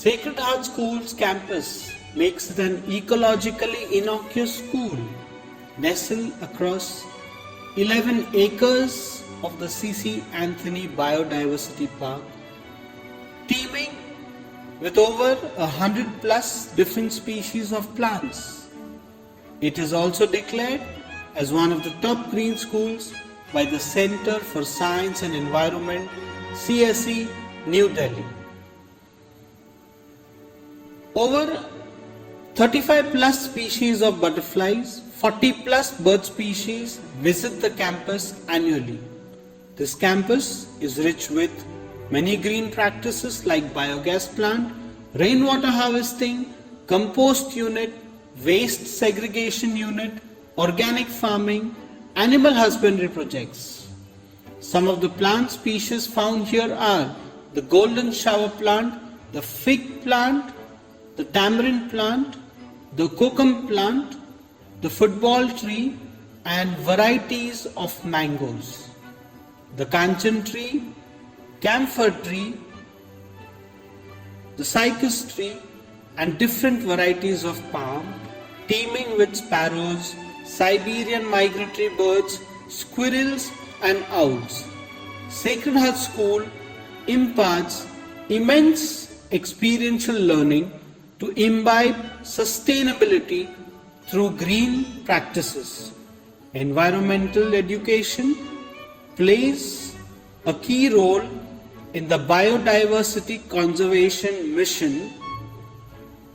Sacred Heart School's campus makes it an ecologically innocuous school, nestled across 11 acres of the C.C. Anthony Biodiversity Park, teeming with over 100 plus different species of plants. It is also declared as one of the top green schools by the Center for Science and Environment, CSE, New Delhi. Over 35 plus species of butterflies, 40 plus bird species visit the campus annually. This campus is rich with many green practices like biogas plant, rainwater harvesting, compost unit, waste segregation unit, organic farming, animal husbandry projects. Some of the plant species found here are the golden shower plant, the fig plant, the tamarind plant, the kokum plant, the football tree, and varieties of mangoes. The kanchan tree, camphor tree, the cypress tree, and different varieties of palm, teeming with sparrows, Siberian migratory birds, squirrels, and owls. Sacred Heart School imparts immense experiential learning to imbibe sustainability through green practices. Environmental education plays a key role in the biodiversity conservation mission.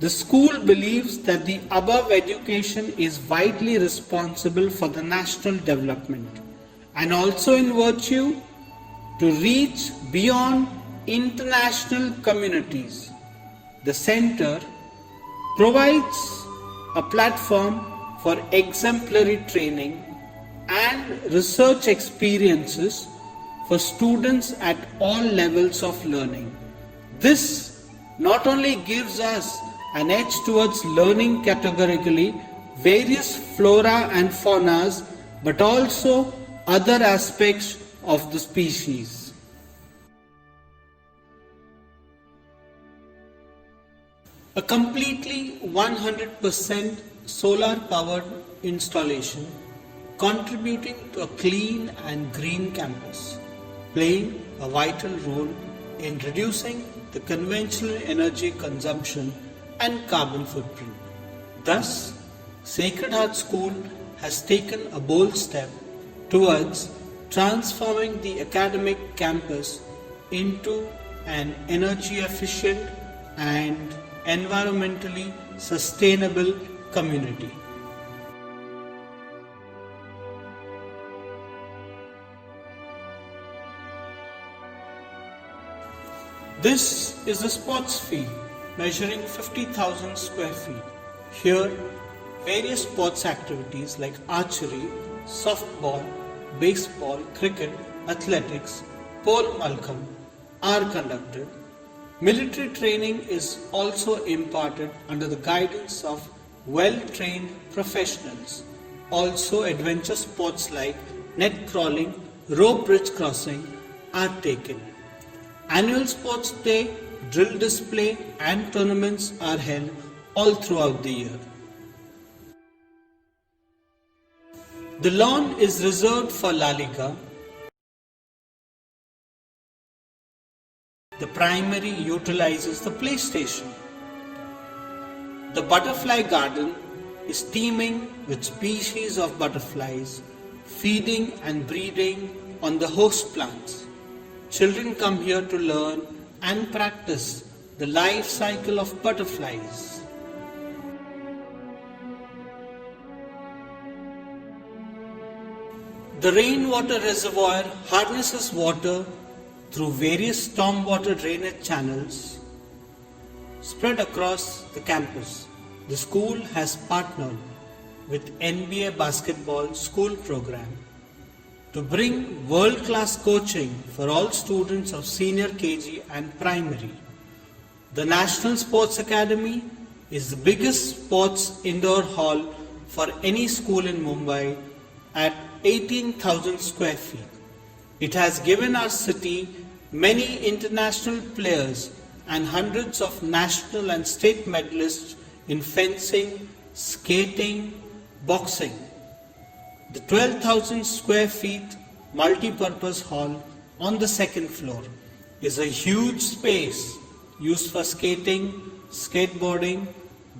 The school believes that the above education is vitally responsible for the national development and also in virtue to reach beyond international communities. The center provides a platform for exemplary training and research experiences for students at all levels of learning. This not only gives us an edge towards learning categorically various flora and faunas, but also other aspects of the species. A completely 100% solar powered installation contributing to a clean and green campus, playing a vital role in reducing the conventional energy consumption and carbon footprint. Thus, Sacred Heart School has taken a bold step towards transforming the academic campus into an energy efficient and environmentally sustainable community. This is the sports field measuring 50,000 square feet. Here, various sports activities like archery, softball, baseball, cricket, athletics, pole malkham are conducted. Military training is also imparted under the guidance of well-trained professionals. Also, adventure sports like net crawling, rope bridge crossing are taken. Annual sports day, drill display and tournaments are held all throughout the year. The lawn is reserved for La Liga. The primary utilizes the PlayStation. The butterfly garden is teeming with species of butterflies, feeding and breeding on the host plants. Children come here to learn and practice the life cycle of butterflies. The rainwater reservoir harnesses water through various stormwater drainage channels spread across the campus. The school has partnered with NBA basketball school program to bring world-class coaching for all students of senior KG and primary. The National Sports Academy is the biggest sports indoor hall for any school in Mumbai at 18,000 square feet. It has given our city many international players and hundreds of national and state medalists in fencing, skating, boxing. The 12,000 square feet multi-purpose hall on the second floor is a huge space used for skating, skateboarding,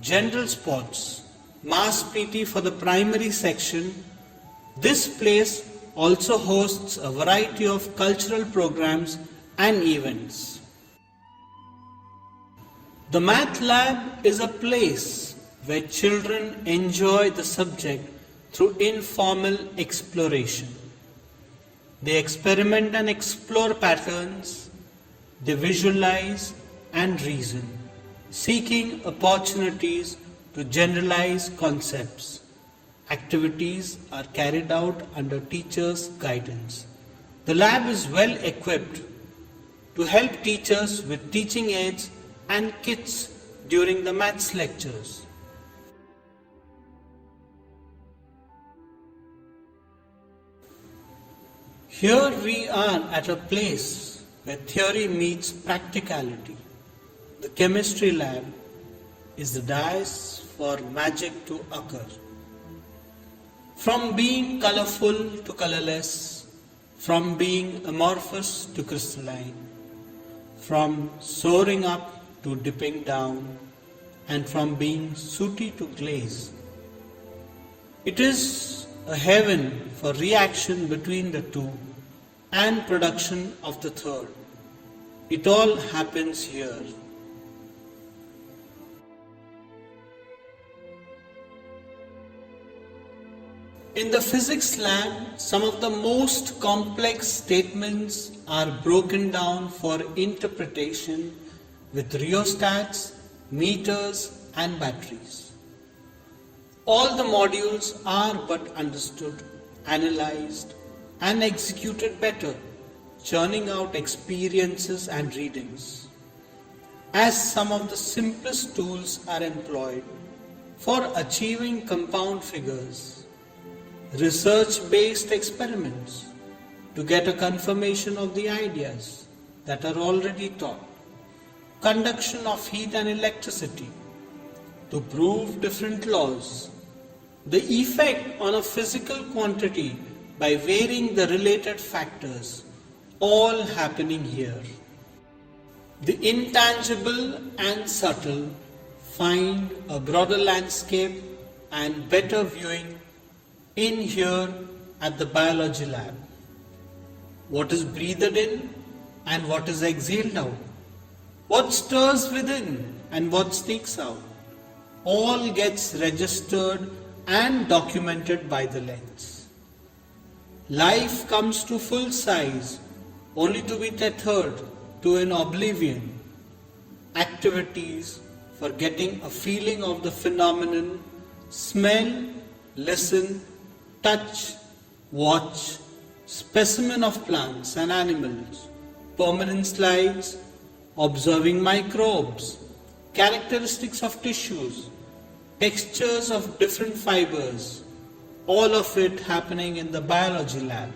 general sports, mass PT for the primary section. This place also hosts a variety of cultural programs and events. The Math Lab is a place where children enjoy the subject through informal exploration. They experiment and explore patterns, they visualize and reason, seeking opportunities to generalize concepts. Activities are carried out under teachers' guidance. The lab is well equipped to help teachers with teaching aids and kits during the maths lectures. Here we are at a place where theory meets practicality. The chemistry lab is the dais for magic to occur. From being colorful to colorless, from being amorphous to crystalline, from soaring up to dipping down, and from being sooty to glaze. It is a heaven for reaction between the two and production of the third. It all happens here. In the physics lab, some of the most complex statements are broken down for interpretation with rheostats, meters and batteries. All the modules are but understood, analyzed and executed better, churning out experiences and readings. As some of the simplest tools are employed for achieving compound figures, research-based experiments to get a confirmation of the ideas that are already taught, conduction of heat and electricity to prove different laws, the effect on a physical quantity by varying the related factors, all happening here. The intangible and subtle find a broader landscape and better viewing in here at the biology lab. What is breathed in and what is exhaled out, what stirs within and what sneaks out, all gets registered and documented by the lens. Life comes to full size only to be tethered to an oblivion. Activities for getting a feeling of the phenomenon, smell, listen, touch, watch, specimen of plants and animals, permanent slides, observing microbes, characteristics of tissues, textures of different fibers, all of it happening in the biology lab.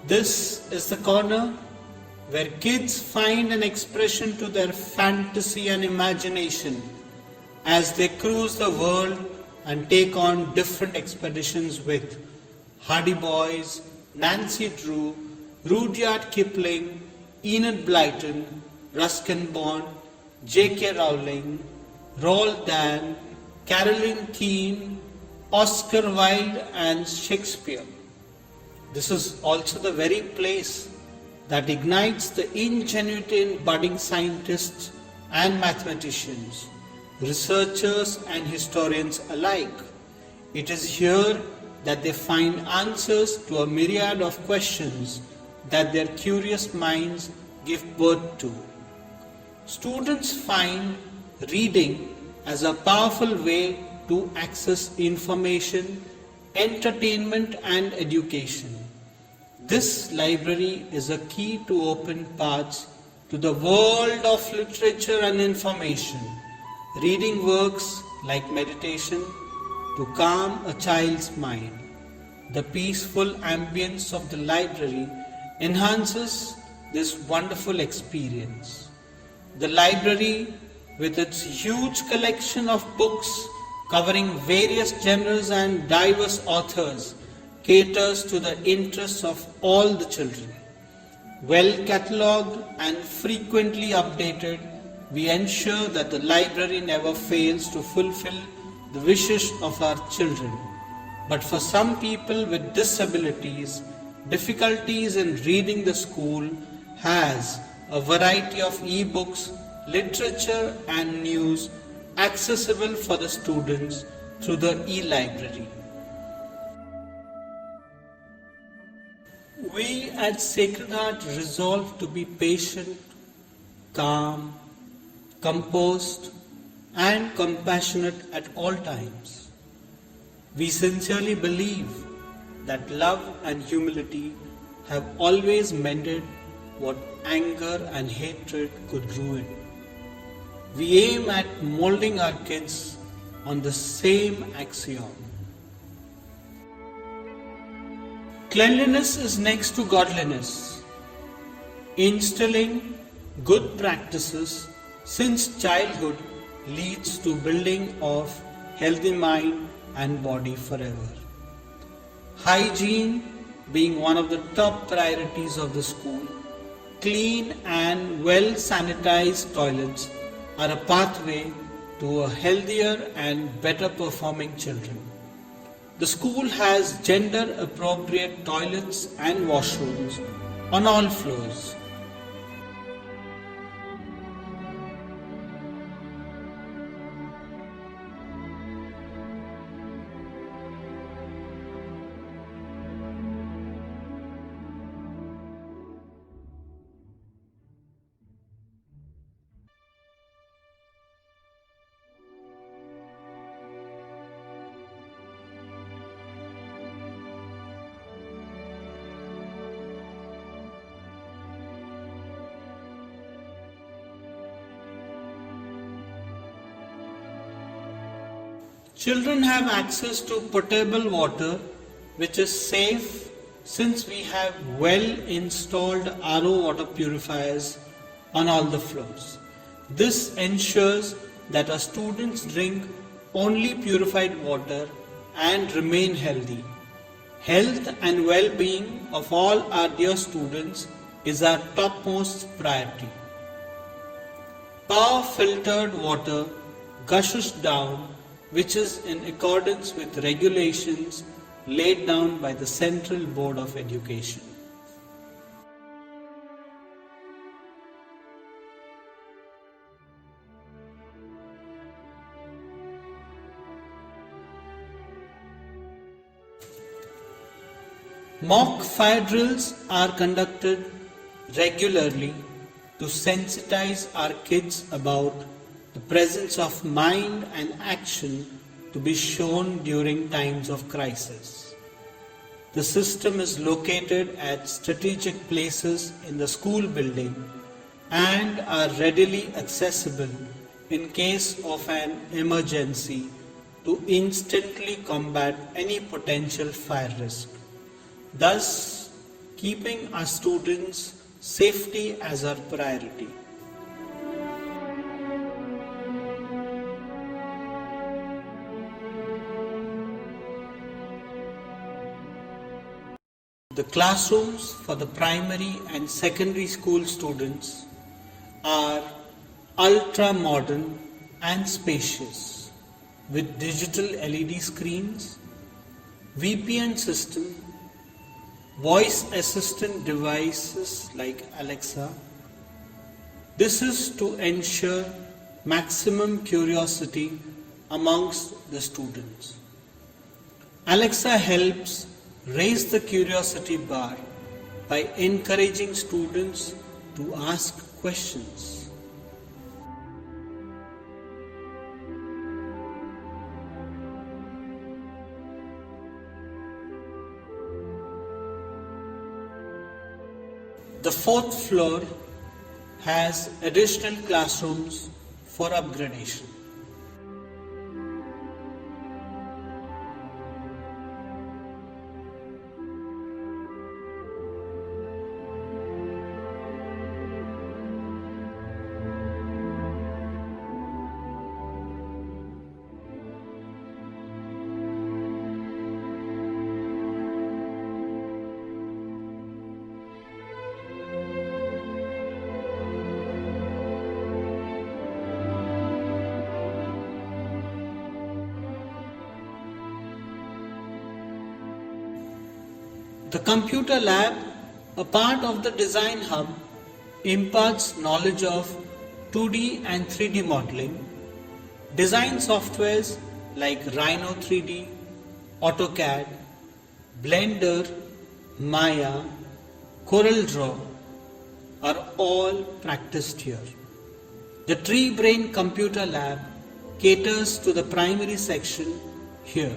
This is the corner where kids find an expression to their fantasy and imagination as they cruise the world and take on different expeditions with Hardy Boys, Nancy Drew, Rudyard Kipling, Enid Blyton, Ruskin Bond, J.K. Rowling, Roald Dahl, Caroline Keene, Oscar Wilde and Shakespeare. This is also the very place that ignites the ingenuity in budding scientists and mathematicians, researchers and historians alike. It is here that they find answers to a myriad of questions that their curious minds give birth to. Students find reading as a powerful way to access information, entertainment and education. This library is a key to open paths to the world of literature and information. Reading works like meditation to calm a child's mind. The peaceful ambience of the library enhances this wonderful experience. The library, with its huge collection of books covering various genres and diverse authors, caters to the interests of all the children. Well catalogued and frequently updated, we ensure that the library never fails to fulfill the wishes of our children. But for some people with disabilities, difficulties in reading the school has a variety of e-books, literature and news accessible for the students through the e-library. We at Sacred Heart resolve to be patient, calm, composed and compassionate at all times. We sincerely believe that love and humility have always mended what anger and hatred could ruin. We aim at molding our kids on the same axiom. Cleanliness is next to godliness. Instilling good practices since childhood leads to building of healthy mind and body forever. Hygiene being one of the top priorities of the school, clean and well sanitized toilets are a pathway to a healthier and better performing children. The school has gender appropriate toilets and washrooms on all floors. Children have access to potable water which is safe since we have well installed RO water purifiers on all the floors. This ensures that our students drink only purified water and remain healthy. Health and well-being of all our dear students is our topmost priority. Power filtered water gushes down, which is in accordance with regulations laid down by the Central Board of Education. Mock fire drills are conducted regularly to sensitize our kids about the presence of mind and action to be shown during times of crisis. The system is located at strategic places in the school building and are readily accessible in case of an emergency to instantly combat any potential fire risk, thus keeping our students' safety as our priority. The classrooms for the primary and secondary school students are ultra modern and spacious with digital LED screens, VPN system, voice assistant devices like Alexa. This is to ensure maximum curiosity amongst the students. Alexa helps raise the curiosity bar by encouraging students to ask questions. fourth floor has additional classrooms for upgradation. The computer lab, a part of the design hub, imparts knowledge of 2D and 3D modeling, design softwares like Rhino 3D, AutoCAD, Blender, Maya, CorelDRAW are all practiced here. The Tree Brain Computer Lab caters to the primary section here.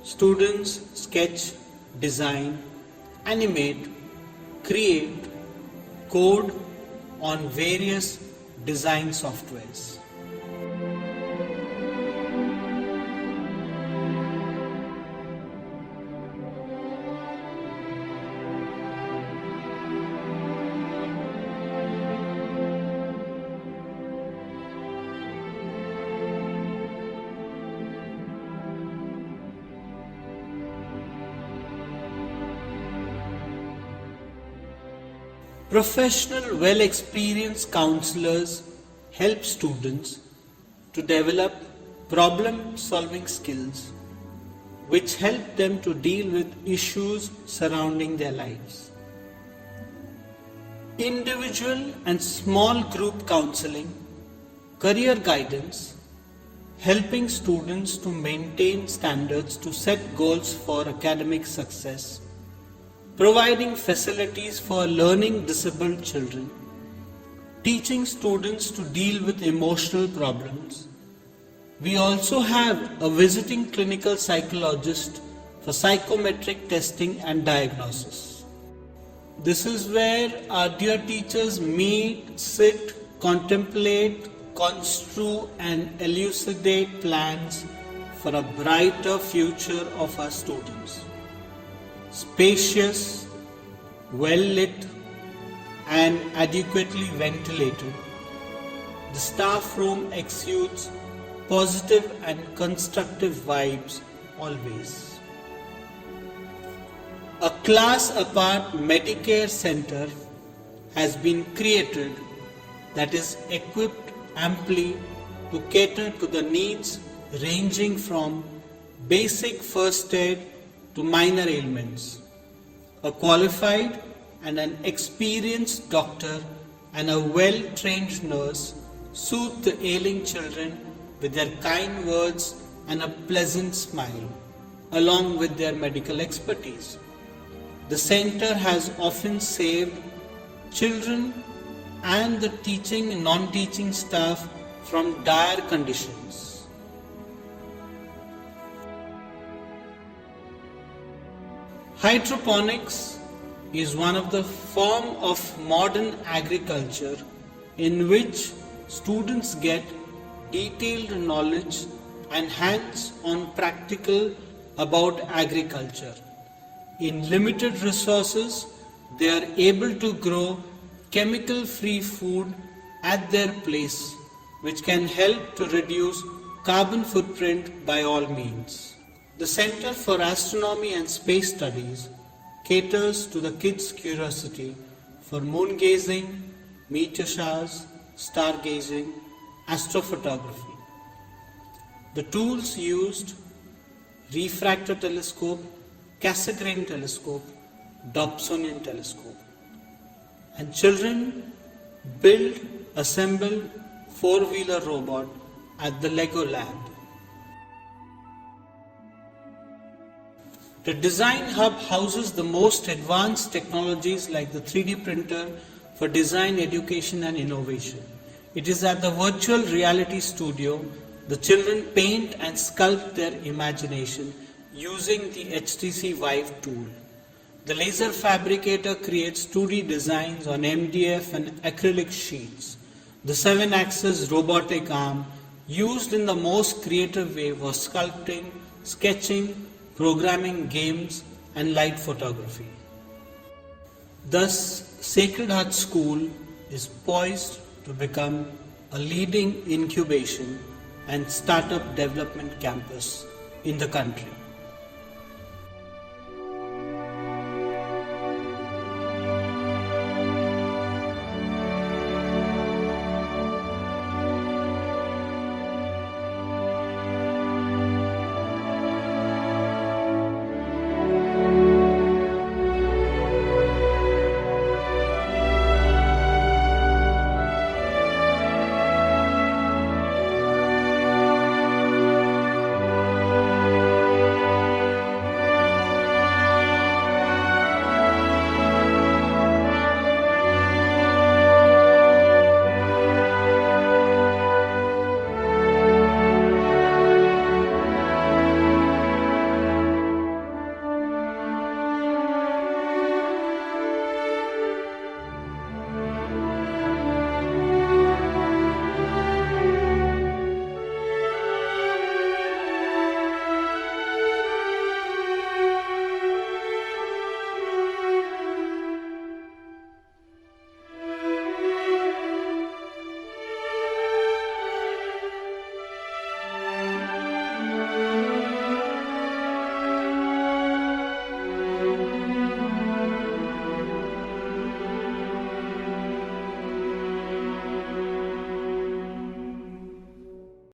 Students sketch, design, animate, create, code on various design softwares. Professional, well-experienced counselors help students to develop problem-solving skills which help them to deal with issues surrounding their lives. Individual and small group counseling, career guidance, helping students to maintain standards to set goals for academic success, providing facilities for learning disabled children, teaching students to deal with emotional problems. We also have a visiting clinical psychologist for psychometric testing and diagnosis. This is where our dear teachers meet, sit, contemplate, construe and elucidate plans for a brighter future of our students. Spacious, well-lit and adequately ventilated, the staff room exudes positive and constructive vibes always. A class-apart Medicare center has been created that is equipped amply to cater to the needs ranging from basic first aid to minor ailments. A qualified and an experienced doctor and a well-trained nurse soothe the ailing children with their kind words and a pleasant smile, along with their medical expertise. The center has often saved children and the teaching and non-teaching staff from dire conditions. Hydroponics is one of the form of modern agriculture in which students get detailed knowledge and hands-on practical about agriculture. In limited resources, they are able to grow chemical-free food at their place, which can help to reduce carbon footprint by all means. The Center for Astronomy and Space Studies caters to the kids' curiosity for moon gazing, meteor showers, stargazing, astrophotography. The tools used: refractor telescope, Cassegrain telescope, Dobsonian telescope. And children build, assemble four-wheeler robot at the Lego lab. The Design Hub houses the most advanced technologies like the 3D printer for design, education and innovation. It is at the virtual reality studio the children paint and sculpt their imagination using the HTC Vive tool. The laser fabricator creates 2D designs on MDF and acrylic sheets. The 7-axis robotic arm used in the most creative way was sculpting, sketching, programming games and light photography. Thus, Sacred Heart School is poised to become a leading incubation and startup development campus in the country.